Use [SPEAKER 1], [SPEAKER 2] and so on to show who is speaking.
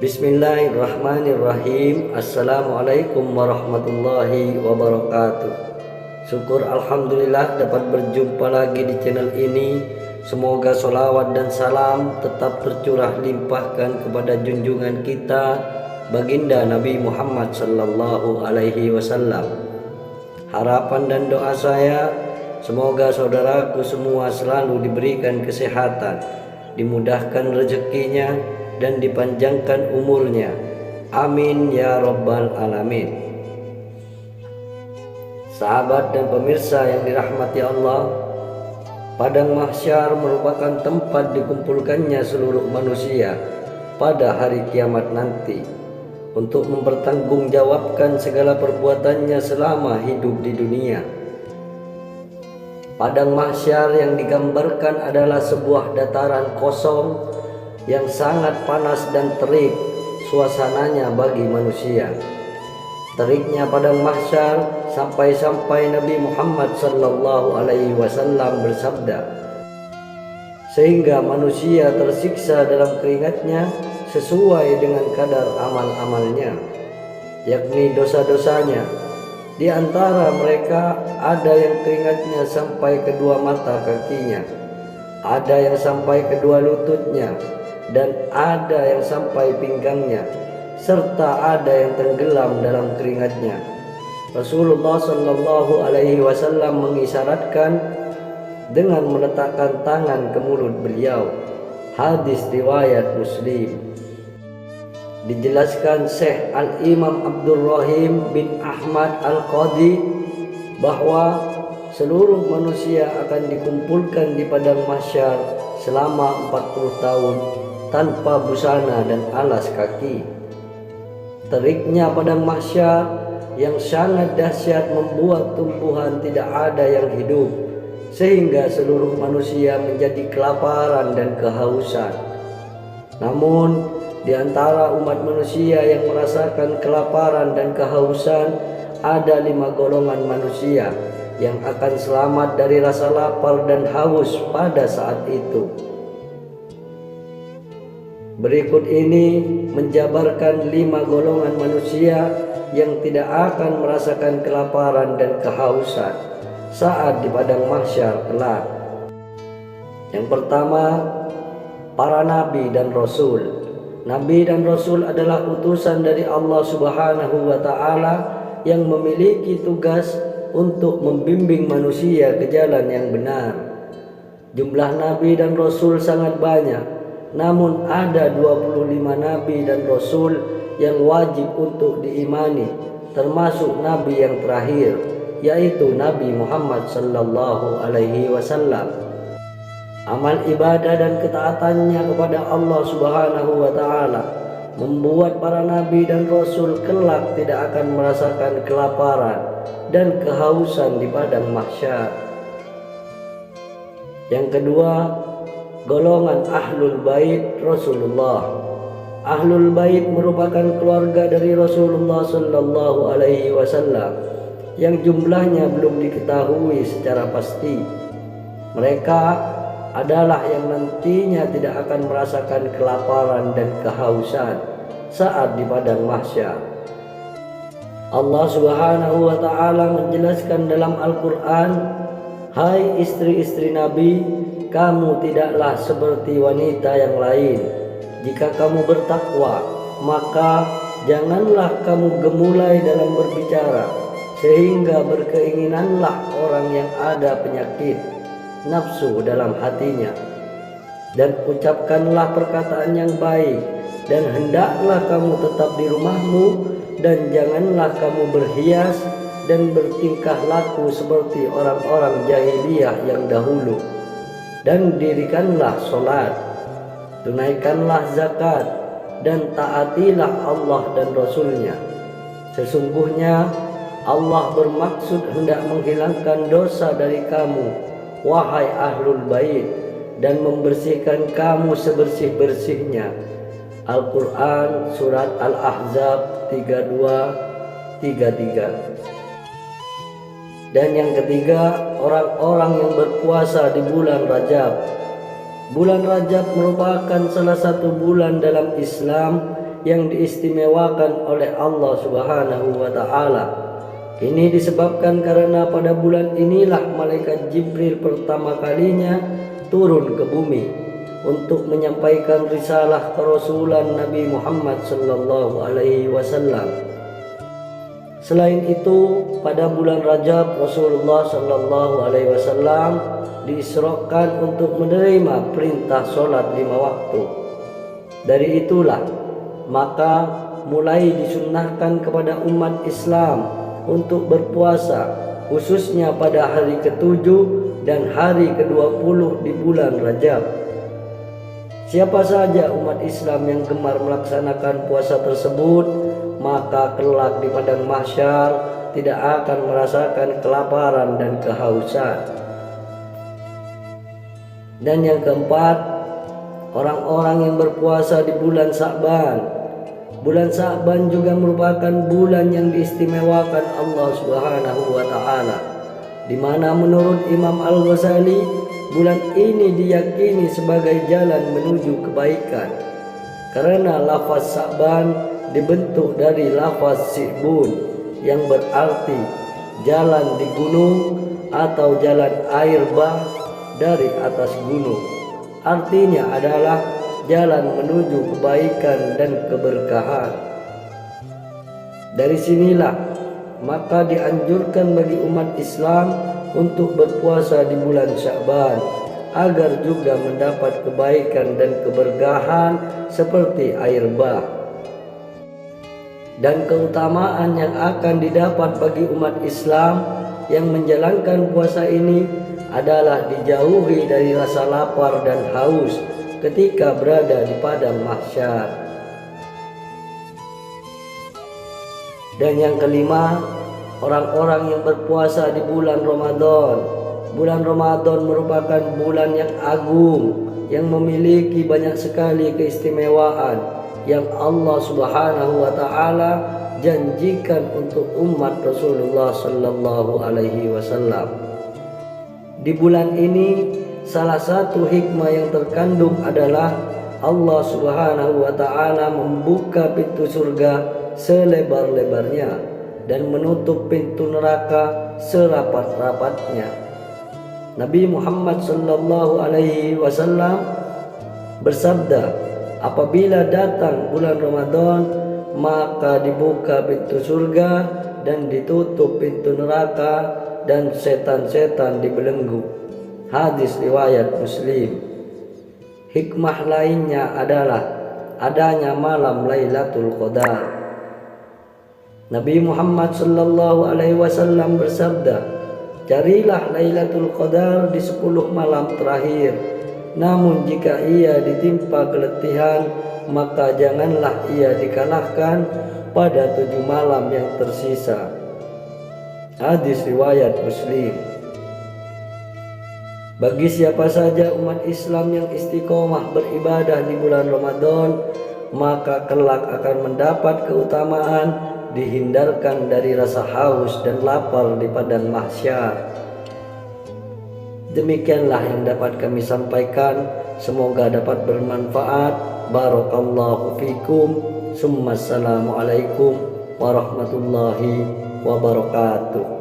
[SPEAKER 1] Bismillahirrahmanirrahim. Assalamualaikum warahmatullahi wabarakatuh. Syukur alhamdulillah dapat berjumpa lagi di channel ini. Semoga sholawat dan salam tetap tercurah limpahkan kepada junjungan kita baginda Nabi Muhammad sallallahu alaihi wasallam. Harapan dan doa saya, semoga saudaraku semua selalu diberikan kesehatan, dimudahkan rezekinya, dan dipanjangkan umurnya. Amin ya rabbal alamin. Sahabat dan pemirsa yang dirahmati Allah, Padang Mahsyar merupakan tempat dikumpulkannya seluruh manusia pada hari kiamat nanti untuk mempertanggungjawabkan segala perbuatannya selama hidup di dunia. Padang Mahsyar yang digambarkan adalah sebuah dataran kosong yang sangat panas dan terik suasananya bagi manusia. Teriknya padang mahsyar sampai-sampai Nabi Muhammad sallallahu alaihi wasallam bersabda, sehingga manusia tersiksa dalam keringatnya sesuai dengan kadar amal-amalnya, yakni dosa-dosanya. Di antara mereka ada yang keringatnya sampai kedua mata kakinya, ada yang sampai kedua lututnya, dan ada yang sampai pinggangnya, serta ada yang tenggelam dalam keringatnya. Rasulullah sallallahu alaihi wasallam mengisyaratkan dengan meletakkan tangan ke mulut beliau. Hadis riwayat Muslim. Dijelaskan Syekh Al-Imam Abdul Rahim bin Ahmad Al-Qadi bahwa seluruh manusia akan dikumpulkan di padang mahsyar selama 40 tahun tanpa busana dan alas kaki. Teriknya padang mahsyar yang sangat dahsyat membuat tumbuhan tidak ada yang hidup, sehingga seluruh manusia menjadi kelaparan dan kehausan. Namun di antara umat manusia yang merasakan kelaparan dan kehausan ada 5 golongan manusia yang akan selamat dari rasa lapar dan haus pada saat itu. Berikut ini menjabarkan 5 golongan manusia yang tidak akan merasakan kelaparan dan kehausan saat di padang mahsyar kelak. Yang pertama, para nabi dan rasul. Nabi dan rasul adalah utusan dari Allah Subhanahu wa taala yang memiliki tugas untuk membimbing manusia ke jalan yang benar. Jumlah nabi dan rasul sangat banyak. Namun ada 25 nabi dan rasul yang wajib untuk diimani, termasuk nabi yang terakhir, yaitu Nabi Muhammad sallallahu alaihi wasallam. Amal ibadah dan ketaatannya kepada Allah Subhanahu wa taala membuat para nabi dan rasul kelak tidak akan merasakan kelaparan dan kehausan di padang mahsyar. Yang kedua, golongan Ahlul Bait Rasulullah. Ahlul Bait merupakan keluarga dari Rasulullah sallallahu alaihi wasallam yang jumlahnya belum diketahui secara pasti. Mereka adalah yang nantinya tidak akan merasakan kelaparan dan kehausan saat di padang mahsyar. Allah Subhanahu wa taala menjelaskan dalam Al-Qur'an, "Hai istri-istri Nabi, kamu tidaklah seperti wanita yang lain. Jika kamu bertakwa, maka janganlah kamu gemulai dalam berbicara, sehingga berkeinginanlah orang yang ada penyakit nafsu dalam hatinya. Dan ucapkanlah perkataan yang baik, dan hendaklah kamu tetap di rumahmu, dan janganlah kamu berhias dan bertingkah laku seperti orang-orang jahiliyah yang dahulu. Dan dirikanlah sholat, tunaikanlah zakat, dan taatilah Allah dan Rasulnya. Sesungguhnya Allah bermaksud hendak menghilangkan dosa dari kamu, wahai Ahlul Bait, dan membersihkan kamu sebersih-bersihnya." Al-Quran Surat Al-Ahzab 32-33. Dan yang ketiga, orang-orang yang berpuasa di bulan Rajab. Bulan Rajab merupakan salah satu bulan dalam Islam yang diistimewakan oleh Allah Subhanahu wa taala. Ini disebabkan karena pada bulan inilah malaikat Jibril pertama kalinya turun ke bumi untuk menyampaikan risalah kerasulan Nabi Muhammad sallallahu alaihi wasallam. Selain itu, pada bulan Rajab Rasulullah sallallahu alaihi wasallam diisrakan untuk menerima perintah sholat 5 waktu. Dari itulah maka mulai disunnahkan kepada umat Islam untuk berpuasa, khususnya pada hari ke-7 dan hari ke-20 di bulan Rajab. Siapa saja umat Islam yang gemar melaksanakan puasa tersebut, maka kelak di padang mahsyar tidak akan merasakan kelaparan dan kehausan. Dan yang keempat, orang-orang yang berpuasa di bulan Sa'ban. Bulan Sa'ban juga merupakan bulan yang diistimewakan Allah Subhanahu wa taala, di mana menurut Imam Al-Ghazali bulan ini diyakini sebagai jalan menuju kebaikan karena lafaz Sa'ban dibentuk dari lafaz Si'bun yang berarti jalan di gunung atau jalan air bah dari atas gunung. Artinya adalah jalan menuju kebaikan dan keberkahan. Dari sinilah maka dianjurkan bagi umat Islam untuk berpuasa di bulan Sya'ban agar juga mendapat kebaikan dan keberkahan seperti air bah. Dan keutamaan yang akan didapat bagi umat Islam yang menjalankan puasa ini adalah dijauhi dari rasa lapar dan haus ketika berada di padang mahsyar. Dan yang kelima, orang-orang yang berpuasa di bulan Ramadan. Bulan Ramadan merupakan bulan yang agung yang memiliki banyak sekali keistimewaan yang Allah Subhanahu wa taala janjikan untuk umat Rasulullah sallallahu alaihi wasallam. Di bulan ini salah satu hikmah yang terkandung adalah Allah Subhanahu wa taala membuka pintu surga selebar-lebarnya dan menutup pintu neraka serapat-rapatnya. Nabi Muhammad sallallahu alaihi wasallam bersabda, apabila datang bulan Ramadan maka dibuka pintu surga dan ditutup pintu neraka dan setan-setan dibelenggu. Hadis riwayat Muslim. Hikmah lainnya adalah adanya malam Lailatul Qadar. Nabi Muhammad sallallahu alaihi wasallam bersabda, carilah Lailatul Qadar di 10 malam terakhir. Namun jika ia ditimpa keletihan, maka janganlah ia dikalahkan pada 7 malam yang tersisa. Hadis riwayat Muslim. Bagi siapa saja umat Islam yang istiqomah beribadah di bulan Ramadan, maka kelak akan mendapat keutamaan dihindarkan dari rasa haus dan lapar di padang mahsyar. Demikianlah yang dapat kami sampaikan, semoga dapat bermanfaat. Barakallahu fikum. Assalamualaikum warahmatullahi wabarakatuh.